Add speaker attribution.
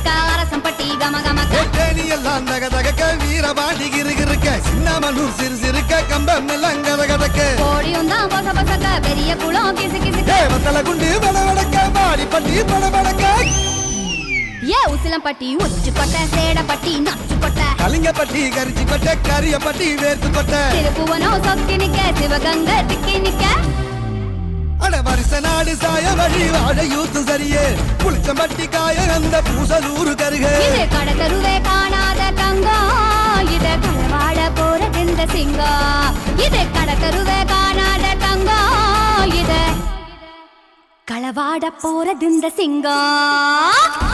Speaker 1: இருக்க அரசம்பட்டி கமகமக்க
Speaker 2: தேனி எல்லாம் தகதக வீரபாண்டி கிருகிருக்க சின்னமனூர் சிறுசிறுக்க கம்பம் எல்லாம் கதகதக்க
Speaker 1: கோடியும் தான் பொச பொசக்க பெரிய குளம் கிசு கிசுக்க
Speaker 2: வத்தல குண்டு படபடக்க மாடிப்பட்டி படபடக்க
Speaker 1: ஏ உசிலம்பட்டி உச்சுப்பட்ட சேடப்பட்டி நச்சுப்பட்ட
Speaker 2: கலிங்கப்பட்டி கரிச்சிப்பட்ட கரியப்பட்டி வேர்த்துப்பட்ட
Speaker 1: திருப்புவனம் சொக்கி நிக்க சிவகங்கை திக்கி நிக்க
Speaker 2: அட வருஷ நாடு சாய வழி வாழ யூத்து சரியே புளிச்சம்பட்டி காய அந்த பூசலூரு கருக
Speaker 1: இது கடத்தருவே காணாத தங்கம் இது களவாட போறதிந்த சிங்கம் இது கடத்தருவே காணாத தங்கம் இது களவாட போறதிந்த சிங்கம்